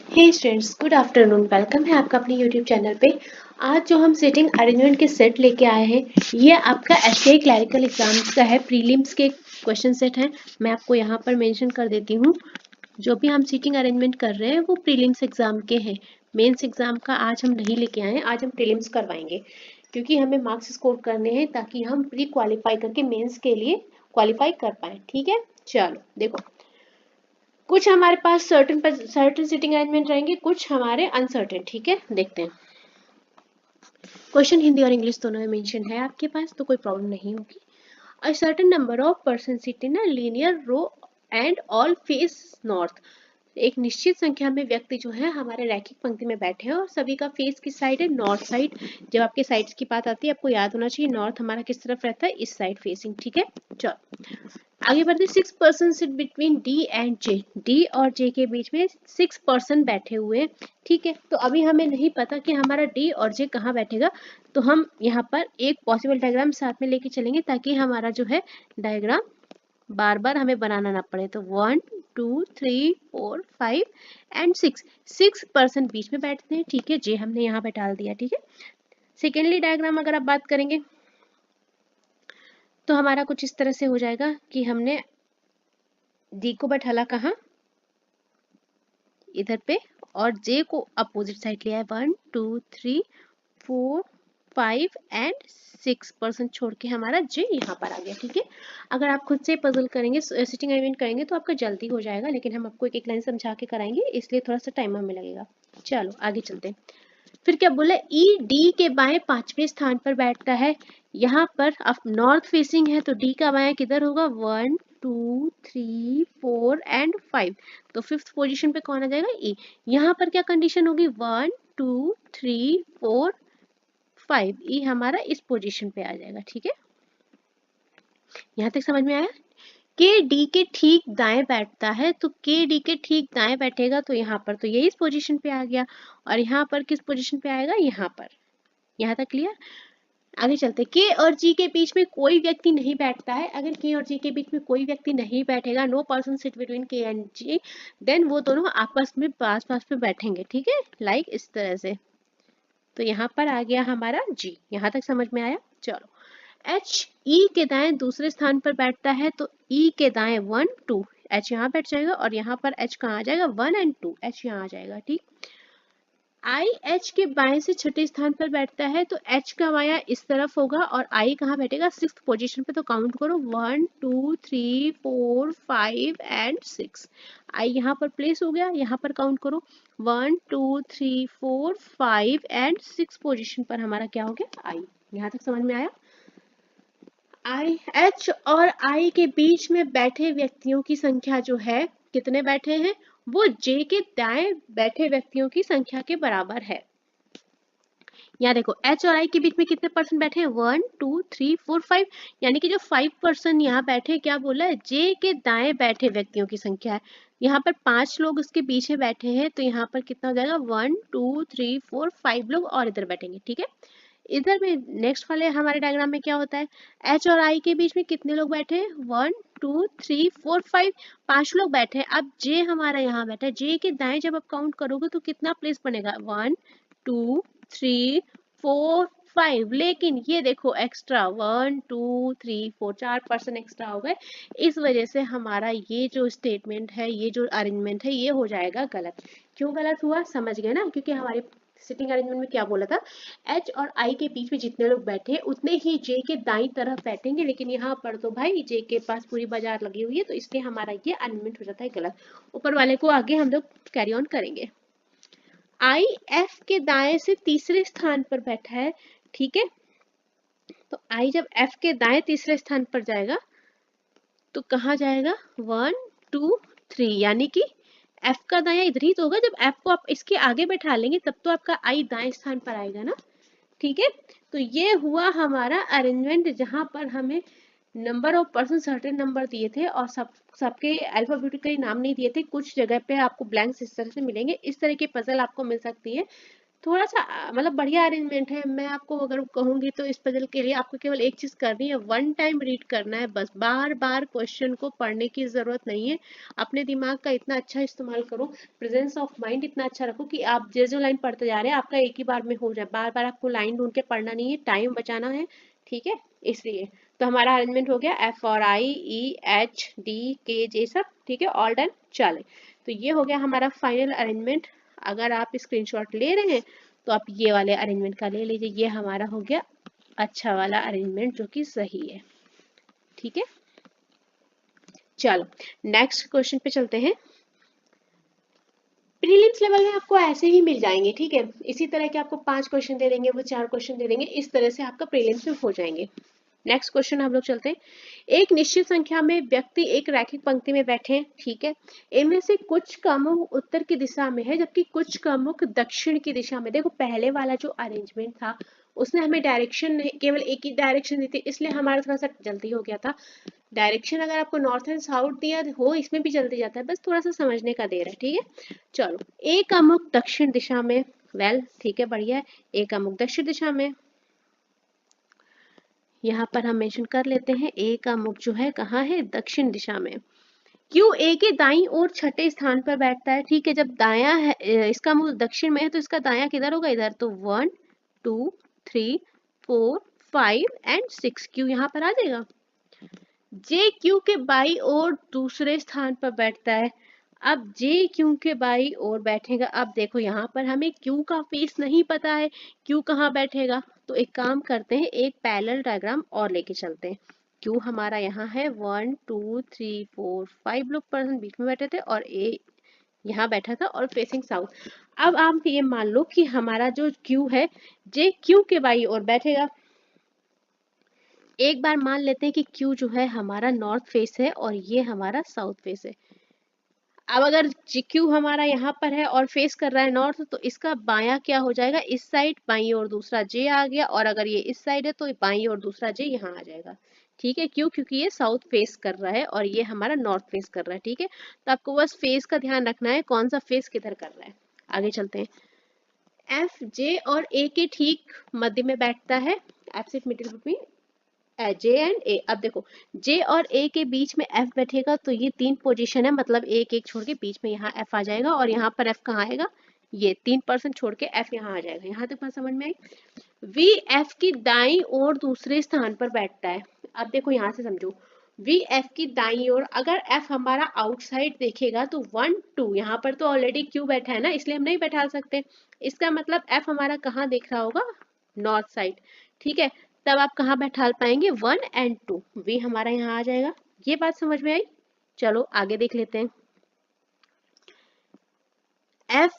हे students, good afternoon. Welcome है आपका अपने यूट्यूब चैनल पे। आज जो हम सिटिंग अरेंजमेंट के सेट लेके आए हैं, ये आपका एसटीआई क्लरिकल एग्जाम्स का है। प्रीलिम्स के क्वेश्चन सेट हैं। मैं आपको यहाँ पर मेंशन कर देती हूँ। जो भी हम सीटिंग अरेंजमेंट कर रहे हैं वो प्रीलिम्स एग्जाम के हैं। मेंस एग्जाम का आज हम नहीं लेके आए हैं, आज हम प्रीलिम्स करवाएंगे क्योंकि हमें मार्क्स स्कोर करने हैं ताकि हम प्री क्वालिफाई करके मेंस के लिए क्वालिफाई कर पाए। ठीक है, चलो देखो, कुछ हमारे पास सर्टेन सिटिंग अरेंजमेंट रहेंगे, कुछ हमारे अनसर्टेन। ठीक है, देखते हैं। क्वेश्चन हिंदी और इंग्लिश दोनों में मेंशन है आपके पास, तो कोई प्रॉब्लम नहीं होगी। A certain number of person sit in a linear row and all face north. एक निश्चित संख्या में व्यक्ति जो है हमारे रैखिक पंक्ति में बैठे हैं और सभी का फेस किस साइड है? North side. जब आपके साइड्स की बात आती है आपको याद होना चाहिए नॉर्थ हमारा किस तरफ रहता है? इस साइड फेसिंग। ठीक है, चलो आगे बढ़ते। 6 person sit between D and J. D और जे के बीच में 6 पर्सन बैठे हुए। ठीक है, तो अभी हमें नहीं पता कि हमारा डी और जे कहाँ बैठेगा, तो हम यहाँ पर एक पॉसिबल डायग्राम साथ में लेके चलेंगे ताकि हमारा जो है डायग्राम बार बार हमें बनाना ना पड़े। तो 1 2 3 4 5 एंड 6 पर्सन बीच में बैठते हैं। ठीक है, जे हमने यहाँ पे डाल दिया। ठीक है, सेकेंडली डायग्राम अगर आप बात करेंगे तो हमारा कुछ इस तरह से हो जाएगा कि हमने डी को बैठाला कहाँ? इधर पे, और जे को अपोजिट साइड लिया है। 1 2 3 4 5 एंड 6 पर्सन छोड़ के हमारा जे यहाँ पर आ गया। ठीक है, अगर आप खुद से पजल करेंगे, सिटिंग अरेंजमेंट करेंगे तो आपका जल्दी हो जाएगा, लेकिन हम आपको एक एक लाइन समझा के कराएंगे इसलिए थोड़ा सा टाइम हमें लगेगा। चलो आगे चलते हैं। फिर क्या बोला? ई डी के बाएं 5वें स्थान पर बैठता है। यहाँ पर अब नॉर्थ फेसिंग है तो डी का बाएं किधर होगा? 1 2 3 4 एंड 5। तो 5th पोजीशन पे कौन आ जाएगा? ई। यहाँ पर क्या कंडीशन होगी? 1 2 3 4 5। ई हमारा इस पोजीशन पे आ जाएगा। ठीक है, यहाँ तक समझ में आया? के डी के ठीक दाएं बैठता है, तो के डी के ठीक दाएं बैठेगा तो यहाँ पर तो ये इस पोजीशन पे आ गया, और यहाँ पर किस पोजीशन पे आएगा? यहाँ पर। यहाँ तक क्लियर? आगे चलते। के और जी के बीच में कोई व्यक्ति नहीं बैठता है। अगर के और जी के बीच में कोई व्यक्ति नहीं बैठेगा, नो पर्सन सिट बिटवीन के एंड जी, देन वो दोनों आपस में पास पास पे बैठेंगे। ठीक है, लाइक इस तरह से। तो यहाँ पर आ गया हमारा जी। यहाँ तक समझ में आया? चलो, एच ई के दाएं दूसरे स्थान पर बैठता है, तो ई के दाएं 1 2, एच यहाँ बैठ जाएगा, और यहाँ पर एच कहाँ आ जाएगा? 1 एंड 2, एच यहाँ आ जाएगा। ठीक, आई एच के बाएं से छठे स्थान पर बैठता है, तो एच का बायां इस तरफ होगा और आई कहाँ बैठेगा? 6th पोजीशन पे। तो काउंट करो, 1 2 3 4 5 एंड 6। आई यहाँ पर प्लेस हो गया। यहाँ पर काउंट करो, 1 2 3 4 5 एंड 6 पोजीशन पर हमारा क्या हो गया? आई। यहाँ तक समझ में आया? आई एच और आई के बीच में बैठे व्यक्तियों की संख्या जो है, कितने बैठे हैं? वो जे के दाएं बैठे व्यक्तियों की संख्या के बराबर है। यहाँ देखो, एच और आई के बीच में कितने पर्सन बैठे हैं? 1 2 3 4 5, यानी कि जो 5 पर्सन यहाँ बैठे, क्या बोला है? जे के दाएं बैठे व्यक्तियों की संख्या है। यहाँ पर 5 लोग उसके पीछे बैठे हैं, तो यहाँ पर कितना हो जाएगा? 1 2 3 4 5 लोग और इधर बैठेंगे। ठीक है, इधर में नेक्स्ट वाले हमारे डायग्राम में क्या होता है? एच और आई के बीच में कितने लोग बैठे हैं? 1 2 3 4 5, 5 लोग बैठे हैं। अब जे हमारा यहाँ बैठा है, जे के दाएं जब आप काउंट करोगे तो कितना प्लेस बनेगा? 1 2 3 4 5, लेकिन ये देखो एक्स्ट्रा 1 2 3 4, 4 पर्सन एक्स्ट्रा हो गए। इस वजह से हमारा ये जो स्टेटमेंट है, ये जो अरेंजमेंट है, ये हो जाएगा गलत। क्यों गलत हुआ? समझ गए ना? क्योंकि हमारे सिटिंग अरेंजमेंट में क्या बोला था? एच और आई के बीच में जितने लोग बैठे उतने ही जे के दाई तरफ बैठेंगे, लेकिन यहाँ पर तो भाई जे के पास पूरी बाजार लगी हुई है, तो इसलिए हमारा ये अरेंजमेंट हो जाता है गलत। ऊपर वाले को आगे हम लोग कैरी ऑन करेंगे। आई एफ के दाएं से तीसरे स्थान पर बैठा है। ठीक है, तो आई जब एफ के दाएं तीसरे स्थान पर जाएगा तो कहाँ जाएगा? 1 2 3, यानी कि एफ का दाया इधर ही तो होगा। जब एफ को आप इसके आगे बैठा लेंगे तब तो आपका आई दाएं स्थान पर आएगा ना। ठीक है, तो ये हुआ हमारा अरेंजमेंट जहां पर हमें number of person certain number दिए थे और सबके अल्फाबेटिकली नाम नहीं दिए थे। कुछ जगह पे आपको ब्लैंक्स इस तरह से मिलेंगे। इस तरह के पजल आपको मिल सकती है थोड़ा सा मतलब बढ़िया अरेंजमेंट है। मैं आपको अगर कहूंगी तो इस पजल के लिए आपको केवल एक चीज करनी है, वन टाइम रीड करना है बस, बार बार क्वेश्चन को पढ़ने की जरूरत नहीं है। अपने दिमाग का इतना अच्छा इस्तेमाल करो, प्रेजेंस ऑफ माइंड इतना अच्छा रखो कि आप जो लाइन पढ़ते जा रहे हैं आपका एक ही बार में हो जाए, बार बार आपको लाइन ढूंढ के पढ़ना नहीं है, टाइम बचाना है, ठीक है। इसलिए तो हमारा अरेंजमेंट हो गया एफ और आई ई एच डी के जे सब, ठीक है, ऑल डन। चले, तो ये हो गया हमारा फाइनल अरेंजमेंट। अगर आप स्क्रीनशॉट ले रहे हैं तो आप ये वाले अरेंजमेंट का ले लीजिए, ये हमारा हो गया अच्छा वाला अरेंजमेंट जो कि सही है, ठीक है। चलो नेक्स्ट क्वेश्चन पे चलते हैं। प्रीलिम्स लेवल में आपको ऐसे ही मिल जाएंगे, ठीक है, इसी तरह के आपको 5 क्वेश्चन दे देंगे, वो 4 क्वेश्चन दे देंगे, इस तरह से आपका प्रीलिम्स में हो जाएंगे। नेक्स्ट क्वेश्चन हम लोग चलते हैं। एक निश्चित संख्या में व्यक्ति एक रैखिक पंक्ति में बैठे हैं, ठीक है, इनमें से कुछ का मुख उत्तर की दिशा में है जबकि कुछ का मुख दक्षिण की दिशा में। देखो पहले वाला जो अरेंजमेंट था उसने हमें डायरेक्शन केवल एक ही डायरेक्शन दी थी, इसलिए हमारा थोड़ा सा जल्दी हो गया था। डायरेक्शन अगर आपको नॉर्थ एंड साउथ दिया हो इसमें भी जल्दी जाता है, बस थोड़ा सा समझने का देर है, ठीक है। चलो, ए का मुख दक्षिण दिशा में, वेल ठीक है, बढ़िया है। ए का मुख दक्षिण दिशा में, यहाँ पर हम मेंशन कर लेते हैं ए का मुख जो है कहाँ है, दक्षिण दिशा में। क्यों ए के दाईं ओर छठे स्थान पर बैठता है, ठीक है, जब दाया है इसका मुख दक्षिण में है तो इसका दाया किधर होगा, इधर, तो 1 2 3 4 5 एंड 6, क्यू यहाँ पर आ जाएगा। जे क्यू के बाई ओर दूसरे स्थान पर बैठता है। अब जे क्यू के बाई ओर बैठेगा, अब देखो यहाँ पर हमें क्यू का फेस नहीं पता है, क्यू कहाँ बैठेगा, तो एक काम करते हैं, एक पैरेलल डायग्राम और लेके चलते हैं। क्यू हमारा यहाँ है, 1 2 3 4 5 लोग पर्सन बीच में बैठे थे और ए यहाँ बैठा था और फेसिंग साउथ। अब आप ये मान लो कि हमारा जो क्यू है जे क्यू के बाई ओर बैठेगा। एक बार मान लेते हैं कि क्यू जो है हमारा नॉर्थ फेस है और ये हमारा साउथ फेस है। अब अगर क्यू हमारा यहाँ पर है और फेस कर रहा है नॉर्थ, तो इसका बायां क्या हो जाएगा, इस साइड बाई और दूसरा जे आ गया, और अगर ये इस साइड है तो बाई और दूसरा जे यहाँ आ जाएगा, ठीक है। क्यों, क्योंकि ये साउथ फेस कर रहा है और ये हमारा नॉर्थ फेस कर रहा है, ठीक है। तो आपको बस फेस का ध्यान रखना है, कौन सा फेस किधर कर रहा है। आगे चलते हैं। एफ जे और ए के ठीक मध्य में बैठता है, एब्सेंट मिडिल ग्रुप में जे एंड ए। अब देखो जे और ए के बीच में एफ बैठेगा तो ये 3 पोजीशन है, मतलब एक एक छोड़ के बीच में यहाँ एफ आ जाएगा, और यहाँ पर एफ कहाँ आएगा, ये 3% छोड़ के एफ यहाँ आ जाएगा। यहाँ तक बात समझ में आई। वी एफ की दाईं ओर दूसरे स्थान पर बैठता है। अब देखो यहाँ से समझो, वी एफ की दाईं ओर, अगर एफ हमारा आउटसाइड देखेगा तो 1 2, यहाँ पर तो ऑलरेडी क्यू बैठा है ना, इसलिए हम नहीं बैठा सकते। इसका मतलब एफ हमारा कहाँ देख रहा होगा, नॉर्थ साइड, ठीक है। तब आप कहाँ बैठा पाएंगे, 1 एंड 2, वी हमारा यहाँ आ जाएगा। ये बात समझ में आई। चलो आगे देख लेते हैं। एफ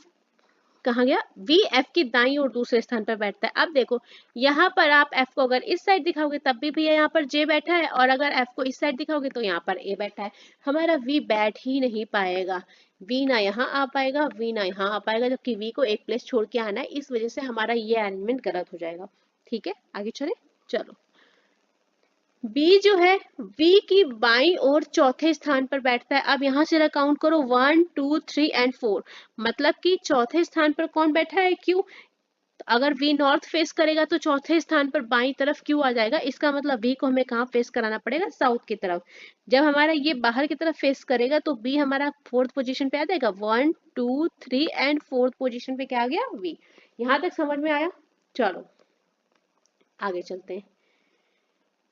कहाँ गया, वी एफ की दाईं ओर दूसरे स्थान पर बैठता है। अब देखो यहाँ पर आप एफ को अगर इस साइड दिखाओगे तब भी भैया यहाँ पर जे बैठा है, और अगर एफ को इस साइड दिखाओगे तो यहाँ पर ए बैठा है। हमारा वी बैठ ही नहीं पाएगा, वी ना यहाँ आ पाएगा, वी ना यहाँ आ पाएगा, जबकि वी को एक प्लेस छोड़ के आना है, इस वजह से हमारा ये अरेंजमेंट गलत हो जाएगा, ठीक है। आगे चले, चलो। बी जो है वी की बाईं ओर चौथे स्थान पर बैठता है। अब यहाँ से काउंट करो, 1 2 3 एंड 4, मतलब कि चौथे स्थान पर कौन बैठा है, क्यू। तो अगर वी नॉर्थ फेस करेगा तो चौथे स्थान पर बाईं तरफ क्यू आ जाएगा, इसका मतलब वी को हमें कहाँ फेस कराना पड़ेगा, साउथ की तरफ। जब हमारा ये बाहर की तरफ फेस करेगा तो बी हमारा 4th पोजीशन पे आ जाएगा, 1 2 3 एंड 4th पोजीशन पे क्या आ गया, वी। यहाँ तक समझ में आया। चलो आगे चलते हैं।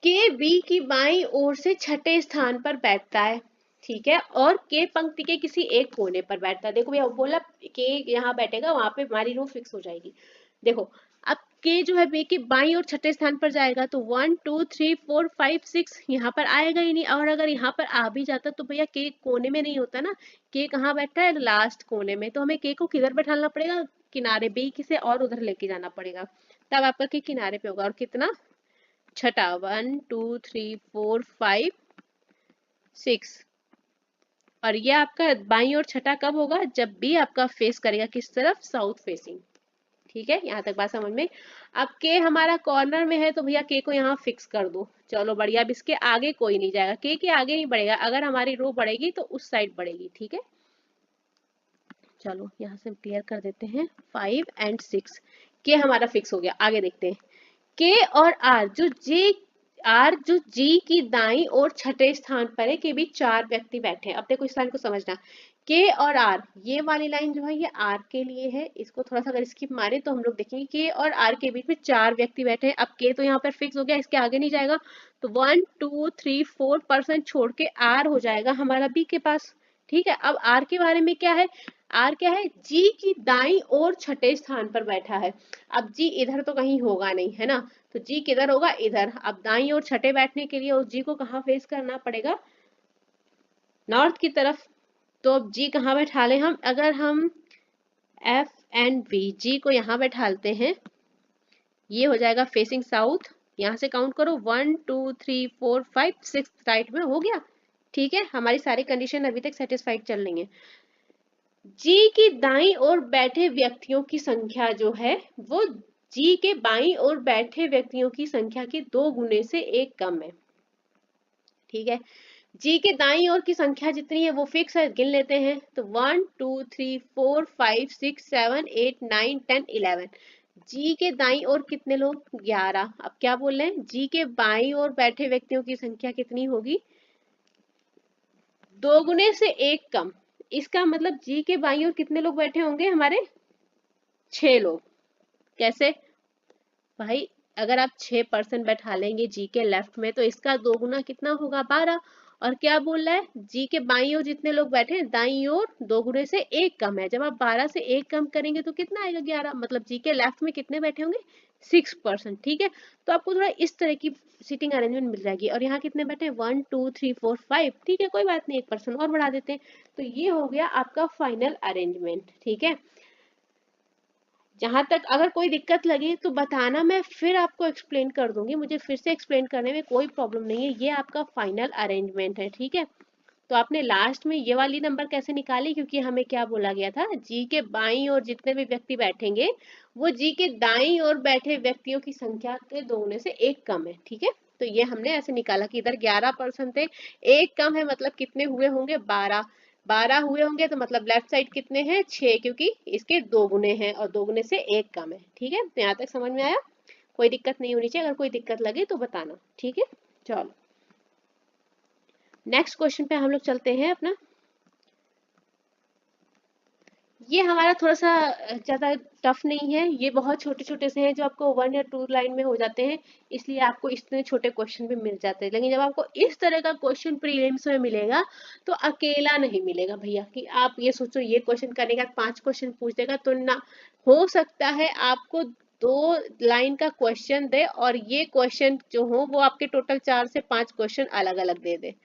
के बी की बाईं ओर से छठे स्थान पर बैठता है, ठीक है, और के पंक्ति के किसी एक कोने पर बैठता है। देखो भैया बोला के यहाँ बैठेगा, वहां पे हमारी रो फिक्स हो जाएगी। देखो अब के जो है बी के बाईं ओर छठे स्थान पर जाएगा तो 1 2 3 4 5 6 यहाँ पर आएगा ही नहीं, और अगर यहाँ पर आ भी जाता तो भैया के कोने में नहीं होता ना, के कहाँ बैठा है, लास्ट कोने में, तो हमें के को किधर बैठाना पड़ेगा, किनारे, बी किसे और उधर लेके जाना पड़ेगा, तब आपका के किनारे पे होगा। और कितना, छठा, 1 2 3 4 5 6, और ये आपका बाईं ओर छठा कब होगा, जब भी आपका फेस करेगा किस तरफ, साउथ फेसिंग, ठीक है। यहाँ तक बात समझ में। अब के हमारा कॉर्नर में है तो भैया के को यहाँ फिक्स कर दो, चलो बढ़िया। अब इसके आगे कोई नहीं जाएगा, के आगे नहीं बढ़ेगा, अगर हमारी रो बढ़ेगी तो उस साइड बढ़ेगी, ठीक है। चलो यहाँ से हम क्लियर कर देते हैं 5 एंड 6। के हमारा फिक्स हो गया। आगे देखते हैं के और आर जो जी की दाई और छठे स्थान पर है, के बीच 4 व्यक्ति बैठे हैं। अब देखो इस लाइन को समझना, के और आर, ये वाली लाइन जो है ये आर के लिए है। इसको थोड़ा सा अगर स्किप मारे तो हम लोग देखेंगे के और आर के बीच में 4 व्यक्ति बैठे हैं। अब के तो यहाँ पर फिक्स हो गया, इसके आगे नहीं जाएगा, तो 1 2 3 4% छोड़ के आर हो जाएगा हमारा बी के पास। ठीक है, अब आर के बारे में क्या है, आर क्या है, जी की दाई और छठे स्थान पर बैठा है। अब जी इधर तो कहीं होगा नहीं, है ना, तो जी किधर होगा, इधर। अब दाई और छठे बैठने के लिए उस जी को कहाँ फेस करना पड़ेगा, नॉर्थ की तरफ। तो अब जी कहाँ बैठा ले हम, अगर हम एफ एंड बी, जी को यहाँ बैठालते हैं, ये हो जाएगा फेसिंग साउथ। यहाँ से काउंट करो 1 2 3 4 5 6 राइट में हो गया। ठीक है, हमारी सारी कंडीशन अभी तक सेटिस्फाइड चल रही है। जी की दाई ओर बैठे व्यक्तियों की संख्या जो है वो जी के बाईं ओर बैठे व्यक्तियों की संख्या के 2 गुने से 1 कम है। ठीक है, जी के दाईं ओर की संख्या जितनी है वो फिक्स है, गिन लेते हैं, तो 1 2 3 4 5 6 7 8 9 10 11। जी के दाईं ओर कितने लोग, 11। अब क्या बोल रहे हैं, जी के बाईं ओर बैठे व्यक्तियों की संख्या कितनी होगी, 2 गुने से 1 कम। इसका मतलब जी के बाईं ओर कितने लोग बैठे होंगे हमारे, 6 लोग। कैसे भाई, अगर आप 6% बैठा लेंगे जी के लेफ्ट में तो इसका 2 गुना कितना होगा, 12। और क्या बोल रहा है, जी के बाईं ओर जितने लोग बैठे हैं दाईं ओर 2 गुने से 1 कम है। जब आप 12 से 1 कम करेंगे तो कितना आएगा, 11। मतलब जी के लेफ्ट में कितने बैठे होंगे, 6%। ठीक है, तो आपको थोड़ा इस तरह की सीटिंग अरेंजमेंट मिल जाएगी। और यहाँ कितने बैठे हैं, 1 2 3 4 5। ठीक है, कोई बात नहीं, 1% और बढ़ा देते हैं। तो ये हो गया आपका फाइनल अरेंजमेंट। ठीक है, जहां तक अगर कोई दिक्कत लगे तो बताना, मैं फिर आपको एक्सप्लेन कर दूंगी, मुझे फिर से एक्सप्लेन करने में कोई प्रॉब्लम नहीं है। ये आपका फाइनल अरेंजमेंट है। ठीक है, तो आपने लास्ट में ये वाली नंबर कैसे निकाली, क्योंकि हमें क्या बोला गया था, जी के बाईं ओर जितने भी व्यक्ति बैठेंगे वो जी के दाईं ओर बैठे व्यक्तियों की संख्या के 2 गुने से 1 कम है। ठीक है, तो ये हमने ऐसे निकाला कि इधर 11% थे, 1 कम है, मतलब कितने हुए होंगे, 12। 12 हुए होंगे तो मतलब लेफ्ट साइड कितने हैं, 6, क्योंकि इसके 2 गुने हैं और 2 गुने से 1 कम है। ठीक है, तो यहाँ तक समझ में आया, कोई दिक्कत नहीं होनी चाहिए। अगर कोई दिक्कत लगे तो बताना। ठीक है, चलो नेक्स्ट क्वेश्चन पे हम लोग चलते हैं अपना। ये हमारा थोड़ा सा ज्यादा टफ नहीं है, ये बहुत छोटे छोटे से हैं जो आपको 1 या 2 लाइन में हो जाते हैं, इसलिए आपको इतने छोटे क्वेश्चन भी मिल जाते हैं। लेकिन जब आपको इस तरह का क्वेश्चन प्रीलिम्स में मिलेगा तो अकेला नहीं मिलेगा भैया, कि आप ये सोचो ये क्वेश्चन करने के बाद 5 क्वेश्चन पूछ देगा, तो ना, हो सकता है आपको 2 लाइन का क्वेश्चन दे और ये क्वेश्चन जो हो वो आपके टोटल 4 से 5 क्वेश्चन अलग अलग दे दे।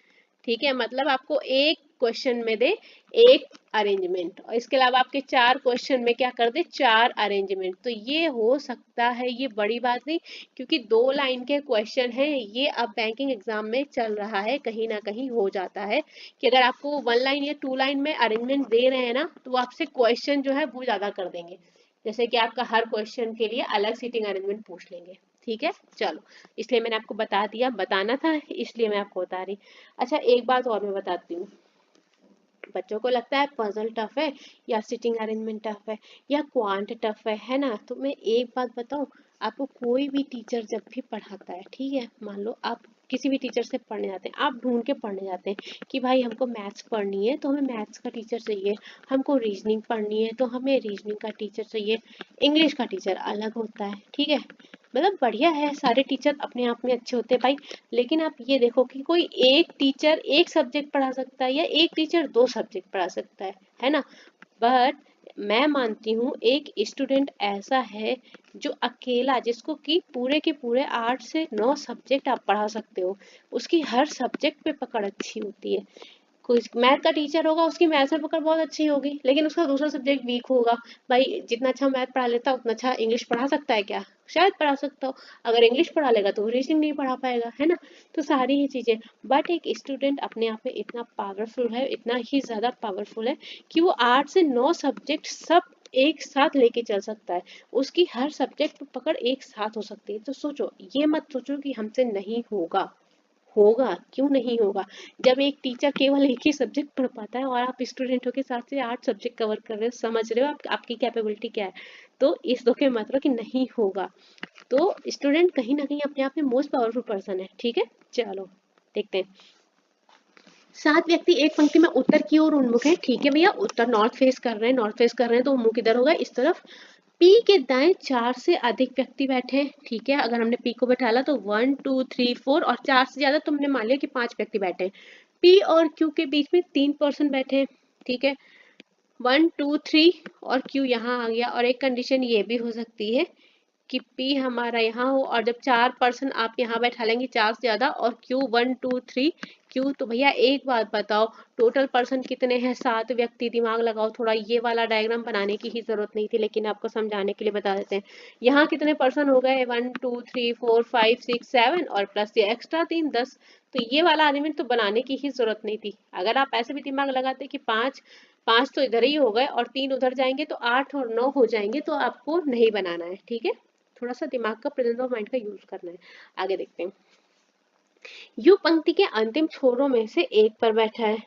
ठीक है, मतलब आपको एक क्वेश्चन में दे एक अरेंजमेंट, और इसके अलावा आपके 4 क्वेश्चन में क्या कर दे, 4 अरेंजमेंट। तो ये हो सकता है, ये बड़ी बात नहीं, क्योंकि 2 लाइन के क्वेश्चन है, ये अब बैंकिंग एग्जाम में चल रहा है, कहीं ना कहीं हो जाता है कि अगर आपको 1 लाइन या 2 लाइन में अरेंजमेंट दे रहे हैं ना, तो आपसे क्वेश्चन जो है वो ज्यादा कर देंगे, जैसे कि आपका हर क्वेश्चन के लिए अलग सीटिंग अरेंजमेंट पूछ लेंगे। ठीक है, चलो, इसलिए मैंने आपको बता दिया, बताना था इसलिए मैं आपको बता रही। अच्छा, एक बात और मैं बताती हूँ, बच्चों को लगता है पजल टफ है या सिटिंग अरेंजमेंट टफ है या क्वांट टफ है ना, तो मैं एक बात बताऊं, आपको कोई भी टीचर जब भी पढ़ाता है, ठीक है, मान लो आप किसी भी टीचर से पढ़ने जाते हैं, आप ढूंढ के पढ़ने जाते हैं कि भाई हमको मैथ्स पढ़नी है तो हमें मैथ्स का टीचर चाहिए, हमको रीजनिंग पढ़नी है तो हमें रीजनिंग का टीचर चाहिए, इंग्लिश का टीचर अलग होता है। ठीक है, मतलब बढ़िया है, सारे टीचर अपने आप में अच्छे होते हैं भाई, लेकिन आप ये देखो कि कोई एक टीचर एक सब्जेक्ट पढ़ा सकता है या एक टीचर 2 सब्जेक्ट पढ़ा सकता है ना। बट मैं मानती हूँ एक स्टूडेंट ऐसा है जो अकेला, जिसको कि पूरे के पूरे 8 से 9 सब्जेक्ट आप पढ़ा सकते हो, उसकी हर सब्जेक्ट पे पकड़ अच्छी होती है। कोई मैथ का टीचर होगा, उसकी मैथ में पकड़ बहुत अच्छी होगी, लेकिन उसका दूसरा सब्जेक्ट वीक होगा। भाई जितना अच्छा मैथ पढ़ा लेता उतना अच्छा इंग्लिश पढ़ा सकता है क्या, शायद पढ़ा सकता हो, अगर इंग्लिश पढ़ा लेगा तो रीजनिंग नहीं पढ़ा पाएगा, है ना। तो सारी ही चीजें, बट एक स्टूडेंट अपने आप में इतना पावरफुल है, इतना ही ज्यादा पावरफुल है कि वो 8 से 9 सब्जेक्ट सब एक साथ लेके चल सकता है, उसकी हर सब्जेक्ट पर पकड़ एक साथ हो सकती है। तो सोचो, ये मत सोचो कि हमसे नहीं होगा, होगा, क्यों नहीं होगा? जब एक टीचर केवल एक ही सब्जेक्ट पढ़ पाता है और आप स्टूडेंटों के साथ से 8 सब्जेक्ट कवर कर रहे हो, समझ रहे हो आप आपकी कैपेबिलिटी क्या है? तो इस दो के मतलब कि नहीं होगा। तो स्टूडेंट कहीं ना कहीं अपने आप में मोस्ट पावरफुल पर्सन है। ठीक है, चलो देखते हैं। 7 व्यक्ति एक पंक्ति में उत्तर की ओर उन्मुख है। ठीक है भैया, उत्तर नॉर्थ फेस कर रहे हैं, नॉर्थ फेस कर रहे हैं तो मुंह किधर होगा? इस तरफ। पी के दाएं 4 से अधिक व्यक्ति बैठे हैं। ठीक है, अगर हमने पी को बैठाला तो 1 2 3 4 और 4 से ज्यादा तो हमने मान लिया कि 5 व्यक्ति बैठे हैं। पी और क्यू के बीच में 3 पर्सन बैठे हैं। ठीक है, 1 2 3 और क्यू यहाँ आ गया। और एक कंडीशन ये भी हो सकती है कि P हमारा यहाँ हो और जब 4 पर्सन आप यहाँ बैठा लेंगे 4 से ज्यादा और Q 1 2 3 Q। तो भैया एक बात बताओ, टोटल पर्सन कितने हैं? 7 व्यक्ति। दिमाग लगाओ थोड़ा, ये वाला डायग्राम बनाने की ही जरूरत नहीं थी, लेकिन आपको समझाने के लिए बता देते हैं। यहाँ कितने पर्सन हो गए? 1 2 3 4 5 6 7 और प्लस ये एक्स्ट्रा 3 10। तो ये वाला अरेंजमेंट तो बनाने की ही जरूरत नहीं थी। अगर आप ऐसे भी दिमाग लगाते कि 5 5 तो इधर ही हो गए और 3 उधर जाएंगे तो 8 और 9 हो जाएंगे, तो आपको नहीं बनाना है। ठीक है, थोड़ा सा दिमाग का, प्रेजेंस ऑफ माइंड का यूज करना है। आगे देखते हैं। यू पंक्ति के अंतिम छोरों में से एक पर बैठा है।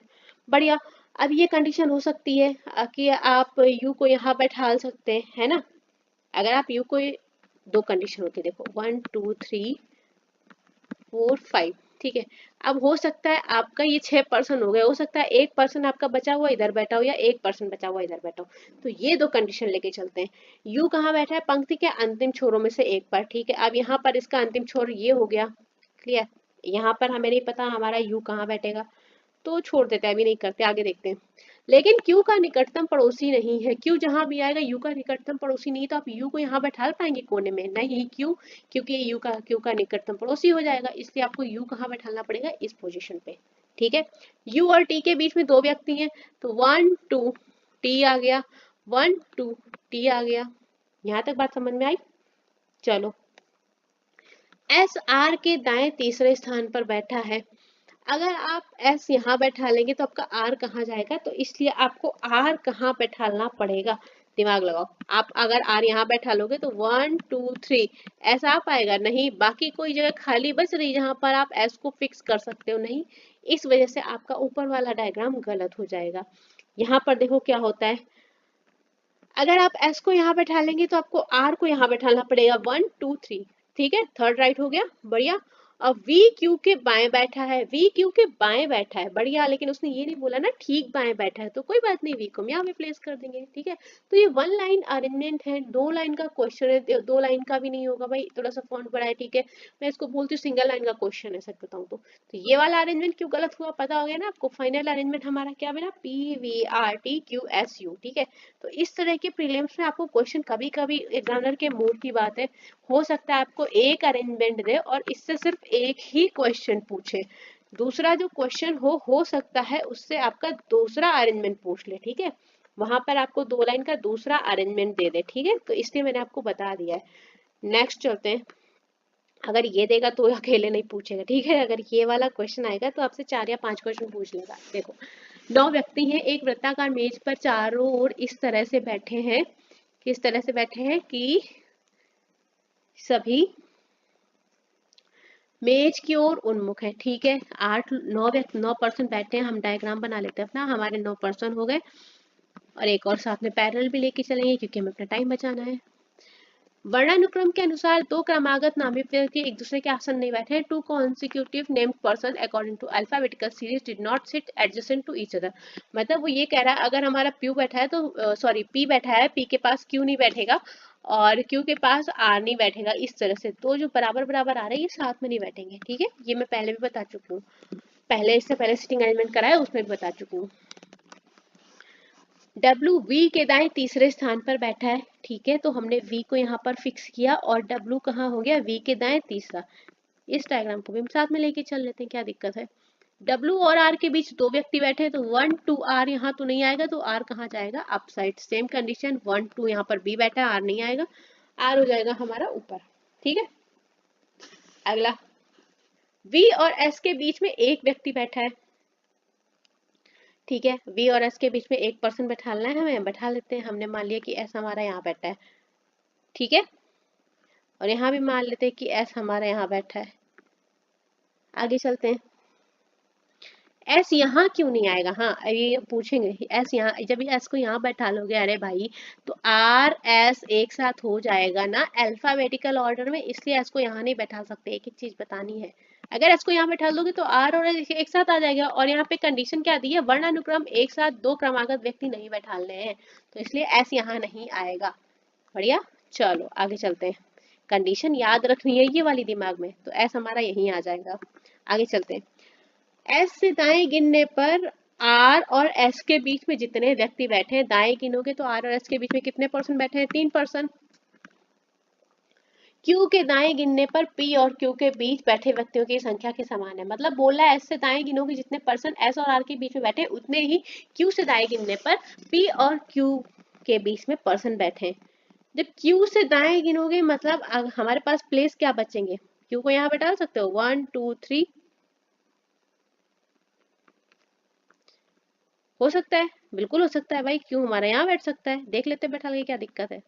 बढ़िया। अब ये कंडीशन हो सकती है कि आप यू को यहाँ बैठा सकते हैं, है ना? अगर आप यू को, दो कंडीशन होती है देखो, 1 2 3 4 5। ठीक है, अब हो सकता है आपका ये 6 पर्सन हो गए, हो सकता है एक पर्सन आपका बचा हुआ इधर बैठा हो या एक पर्सन बचा हुआ इधर बैठा हो। तो ये दो कंडीशन लेके चलते हैं। यू कहाँ बैठा है? पंक्ति के अंतिम छोरों में से एक पर। ठीक है, अब यहाँ पर इसका अंतिम छोर ये हो गया। क्लियर? यहाँ पर हमें नहीं पता हमारा यू कहाँ बैठेगा, तो छोड़ देते हैं, अभी नहीं करते, आगे देखते हैं। लेकिन क्यू का निकटतम पड़ोसी नहीं है। क्यू जहां भी आएगा यू का निकटतम पड़ोसी नहीं, तो आप यू को यहाँ बैठा पाएंगे कोने में? नहीं, क्यों? क्योंकि ये क्यू का निकटतम पड़ोसी हो जाएगा, इसलिए आपको यू कहाँ बैठाना पड़ेगा? इस पोजीशन पे। ठीक है, यू और टी के बीच में दो व्यक्ति हैं, तो 1 2 टी आ गया, 1 2 टी आ गया। यहाँ तक बात समझ में आई? चलो, एस आर के दाएं तीसरे स्थान पर बैठा है। अगर आप S यहाँ बैठा लेंगे तो आपका R कहाँ जाएगा? तो इसलिए आपको R कहाँ बैठाना पड़ेगा? दिमाग लगाओ। आप अगर R यहाँ बैठा लोगे तो 1 2 3 ऐसा आ पाएगा? नहीं। बाकी कोई जगह खाली बच रही जहां पर आप S को फिक्स कर सकते हो? नहीं। इस वजह से आपका ऊपर वाला डायग्राम गलत हो जाएगा। यहाँ पर देखो क्या होता है, अगर आप S को यहाँ बैठा लेंगे तो आपको R को यहाँ बैठाना पड़ेगा। 1 2 3। ठीक है, थर्ड राइट हो गया, बढ़िया। अब V Q के बाएं बैठा है, V Q के बाएं बैठा है, बढ़िया। लेकिन उसने ये नहीं बोला ना ठीक बाएं बैठा है, तो कोई बात नहीं, V को हम यहाँ पे प्लेस कर देंगे। ठीक है, तो ये 1 लाइन अरेंजमेंट है, 2 लाइन का क्वेश्चन है। 2 लाइन का भी नहीं होगा भाई, थोड़ा सा फॉन्ट बड़ा है। ठीक है, मैं इसको बोलती हूँ सिंगल लाइन का क्वेश्चन है, सच बताऊँ तो ये वाला अरेंजमेंट क्यों गलत हुआ पता हो गया ना आपको? फाइनल अरेंजमेंट हमारा क्या बना? PVRTQSU। ठीक है, तो इस तरह के प्रीलिम्स में आपको क्वेश्चन कभी कभी एग्जामिनर के मूड की बात है, हो सकता है आपको एक अरेंजमेंट दे और इससे सिर्फ एक ही क्वेश्चन पूछे, दूसरा जो क्वेश्चन हो सकता है उससे आपका दूसरा अरेंजमेंट पूछ ले। ठीक है, वहां पर आपको 2 लाइन का दूसरा अरेंजमेंट दे दे। ठीक है, तो इसलिए मैंने आपको बता दिया है। नेक्स्ट चलते हैं। अगर ये देगा तो अकेले नहीं पूछेगा। ठीक है, अगर ये वाला क्वेश्चन आएगा तो आपसे 4 या 5 क्वेश्चन पूछ लेगा। देखो, 9 व्यक्ति हैं एक वृत्ताकार मेज पर, चारों ओर इस तरह से बैठे हैं। किस तरह से बैठे हैं कि सभी मेज की ओर उन्मुख है। ठीक है, 9 पर्सन बैठे हैं। हम डायग्राम बना लेते हैं अपना, हमारे 9 पर्सन हो गए और एक और साथ में पैरेलल भी लेके चलेंगे क्योंकि हमें अपना टाइम बचाना है। वर्णानुक्रम के अनुसार दो क्रमागत नामित व्यक्ति एक दूसरे के आसन नहीं बैठे। Two consecutive named person according to alphabetical series did not sit adjacent to each other. मतलब वो ये कह रहा है, अगर हमारा प्यू बैठा है तो सॉरी पी बैठा है, पी के पास क्यू नहीं बैठेगा और क्यू के पास आर नहीं बैठेगा। इस तरह से तो जो बराबर बराबर आ रहे हैं ये साथ में नहीं बैठेंगे। ठीक है, ये मैं पहले भी बता चुकी हूँ, पहले इससे पहले सिटिंग अरेंजमेंट कराया उसमें भी बता चुकी हूँ। W V के दाएं तीसरे स्थान पर बैठा है। ठीक है, तो हमने V को यहाँ पर फिक्स किया और W कहाँ हो गया? V के दाएं तीसरा। इस डायग्राम को भी हम साथ में लेके चल लेते हैं, क्या दिक्कत है? W और R के बीच दो व्यक्ति बैठे हैं, तो 1 2 R यहाँ तो नहीं आएगा, तो R कहाँ जाएगा? Up side. सेम कंडीशन, 1 2 यहाँ पर B बैठा है, R नहीं आएगा, R हो जाएगा हमारा ऊपर। ठीक है, अगला V और S के बीच में एक व्यक्ति बैठा है। ठीक है, V और S के बीच में एक पर्सन बैठाना है, हमें बैठा लेते हैं। हमने मान लिया कि S हमारा यहाँ बैठा है। ठीक है, और यहाँ भी मान लेते हैं कि S हमारा यहाँ बैठा है। आगे चलते हैं। एस यहाँ क्यों नहीं आएगा? हाँ ये पूछेंगे, एस यहाँ, जब एस को यहाँ बैठा लोगे अरे भाई तो आर एस एक साथ हो जाएगा ना अल्फाबेटिकल ऑर्डर में, इसलिए एस को यहाँ नहीं बैठा सकते। एक एक चीज बतानी है, अगर एस को यहाँ बैठा दोगे तो आर और एस एक साथ आ जाएगा। और यहाँ पे कंडीशन क्या दी है? वर्णानुक्रम एक साथ दो क्रमागत व्यक्ति नहीं बैठाने हैं, तो इसलिए एस यहाँ नहीं आएगा। बढ़िया, चलो आगे चलते हैं। कंडीशन याद रखनी है ये वाली दिमाग में, तो एस हमारा यहीं आ जाएगा। आगे चलते हैं। एस से दाएं गिनने पर आर और एस के बीच में जितने व्यक्ति बैठे हैं, दाएं गिनोगे तो आर और एस के बीच में कितने परसेंट बैठे हैं? 3%। क्यू के दाएं गिनने पर पी और क्यू के बीच बैठे व्यक्तियों की संख्या के समान है। मतलब बोला है एस से दाएं गिनोगे जितने परसेंट एस और आर के बीच में बैठे, उतने ही क्यू से दाएं गिनने पर पी और क्यू के बीच में परसेंट बैठे। जब क्यू से दाएं गिनोगे मतलब हमारे पास प्लेस क्या बचेंगे? क्यू को यहाँ बैठा सकते हो 1 2 3, हो सकता है, बिल्कुल हो सकता है भाई, क्यों हमारे यहाँ बैठ सकता है, देख लेते बैठा लगे, क्या दिक्कत है।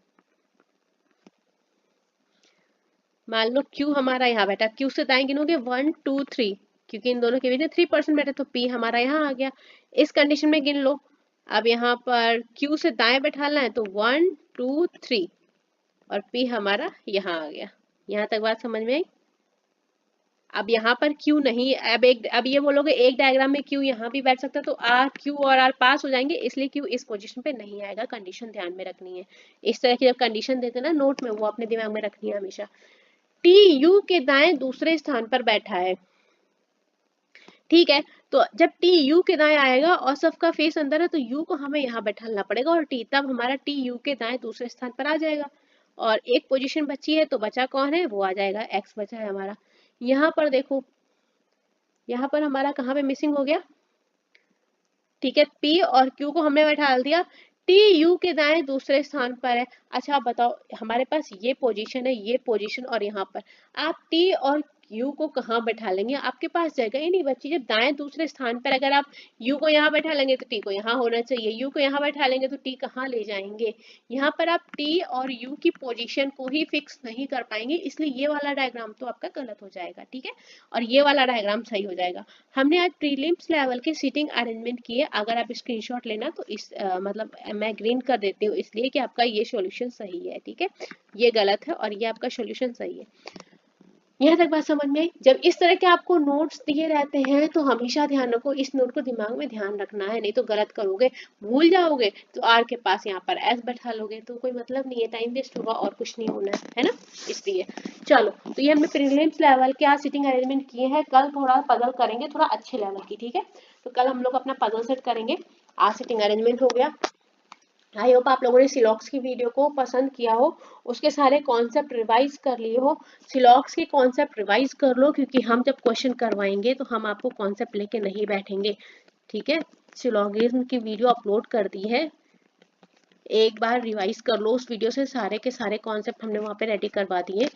मान लो क्यू हमारा यहाँ बैठा, क्यू से दाएं गिनोगे 1 2 3, क्योंकि इन दोनों के बीच में 3% बैठे, तो पी हमारा यहाँ आ गया। इस कंडीशन में गिन लो। अब यहाँ पर क्यू से दाएं बैठाना है तो 1 2 3 और पी हमारा यहाँ आ गया। यहाँ तक बात समझ में आई? अब यहाँ पर क्यू नहीं, अब ये बोलोगे एक डायग्राम में क्यू यहाँ भी बैठ सकता है, तो आर क्यू और आर पास हो जाएंगे, इसलिए क्यू इस पोजीशन पे नहीं आएगा। कंडीशन ध्यान में रखनी है। इस तरह की जब कंडीशन देते ना नोट में, वो अपने दिमाग में रखनी है हमेशा। टी यू के दाएं दूसरे स्थान पर बैठा है, ठीक है, तो जब टी यू के दाएं आएगा और सबका फेस अंदर है तो यू को हमें यहाँ बैठाना पड़ेगा और टी, तब हमारा टी यू के दाएं दूसरे स्थान पर आ जाएगा। और एक पोजीशन बची है, तो बचा कौन है? वो आ जाएगा एक्स बचा है हमारा। यहाँ पर देखो, यहाँ पर हमारा कहाँ पे मिसिंग हो गया? ठीक है, पी और क्यू को हमने बैठा दिया, टी यू के दाएं दूसरे स्थान पर है। अच्छा आप बताओ, हमारे पास ये पोजीशन है, ये पोजीशन, और यहाँ पर आप टी और यू को कहाँ बैठा लेंगे? आपके पास जगह ही नहीं बची। जब दाएं दूसरे स्थान पर अगर आप यू को यहाँ बैठा लेंगे तो टी को यहाँ होना चाहिए, यू को यहाँ बैठा लेंगे तो टी कहाँ ले जाएंगे? यहाँ पर आप टी और यू की पोजीशन को ही फिक्स नहीं कर पाएंगे, इसलिए ये वाला डायग्राम तो आपका गलत हो जाएगा, ठीक है, और ये वाला डायग्राम सही हो जाएगा। हमने आज प्रीलिम्स लेवल के सीटिंग अरेंजमेंट किए, अगर आप स्क्रीनशॉट लेना तो इस मतलब मैं ग्रीन कर देती हूँ इसलिए कि आपका ये सॉल्यूशन सही है, ठीक है, ये गलत है और ये आपका सॉल्यूशन सही है। यहाँ तक बात समझ में आई? जब इस तरह के आपको नोट्स दिए रहते हैं तो हमेशा ध्यान रखो, इस नोट को दिमाग में ध्यान रखना है, नहीं तो गलत करोगे, भूल जाओगे तो आर के पास यहाँ पर एस बैठा लोगे तो कोई मतलब नहीं है, टाइम वेस्ट होगा और कुछ नहीं होना है ना, इसलिए। चलो, तो ये हमने प्रीलिम्स लेवल के आज सीटिंग अरेंजमेंट किए हैं। कल थोड़ा पजल करेंगे, थोड़ा अच्छे लेवल की, ठीक है, तो कल हम लोग अपना पजल सेट करेंगे। आज सीटिंग अरेंजमेंट हो गया। आई होप आप लोगों ने सिलॉक्स की वीडियो को पसंद किया हो, उसके सारे कॉन्सेप्ट रिवाइज कर लिए हो। सिलॉक्स के कॉन्सेप्ट रिवाइज कर लो, क्योंकि हम जब क्वेश्चन करवाएंगे तो हम आपको कॉन्सेप्ट लेके नहीं बैठेंगे, ठीक है। सिलॉगिज्म की वीडियो अपलोड कर दी है, एक बार रिवाइज कर लो, उस वीडियो से सारे के सारे कॉन्सेप्ट हमने वहाँ पे रेडी करवा दिए।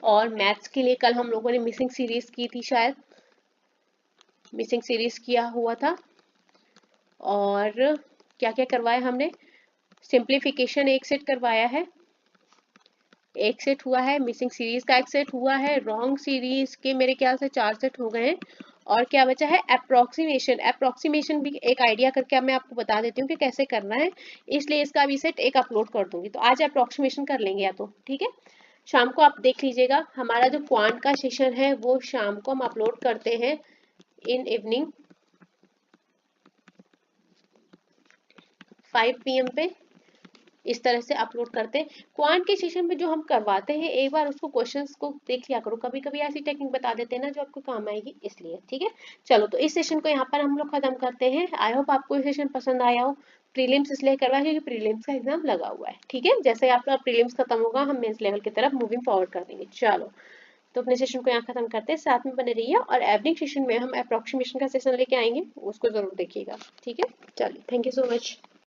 और मैथ्स के लिए कल हम लोगों ने मिसिंग सीरीज की थी, शायद मिसिंग सीरीज किया हुआ था। और क्या क्या करवाया हमने? सिंप्लीफिकेशन एक सेट करवाया है, एक सेट हुआ है, मिसिंग सीरीज का एक सेट हुआ है, रॉन्ग सीरीज के मेरे ख्याल से 4 सेट हो गए हैं। और क्या बचा है? अप्रोक्सीमेशन। अप्रोक्सीमेशन भी एक आइडिया करके मैं आपको बता देती हूँ कि कैसे करना है, इसलिए इसका भी सेट एक अपलोड कर दूंगी। तो आज अप्रोक्सीमेशन कर लेंगे या तो, ठीक है, शाम को आप देख लीजिएगा। हमारा जो क्वांट का सेशन है वो शाम को हम अपलोड करते हैं इन इवनिंग 5 PM पे, इस तरह से अपलोड करते हैं। क्वांट के सेशन में जो हम करवाते हैं, एक बार उसको क्वेश्चंस को देख लिया करो, कभी कभी ऐसी टेक्निक बता देते हैं ना जो आपको काम आएगी, इसलिए, ठीक है। चलो, तो इस सेशन को यहाँ पर हम लोग खत्म करते हैं। आई होप आपको ये सेशन पसंद आया हो। प्रीलिम्स इसलिए करवाया क्योंकि प्रीलिम्स का एग्जाम लगा हुआ है, ठीक है, जैसे आपका प्रीलिम्स खत्म होगा हम मेंस लेवल की तरफ मूविंग फॉरवर्ड कर देंगे। चलो, तो अपने सेशन को यहाँ खत्म करते हैं, साथ में बने रहिए, और इवनिंग सेशन में हम अप्रोक्सीमेशन का सेशन लेके आएंगे, उसको जरूर देखिएगा, ठीक है। चलिए, थैंक यू सो मच।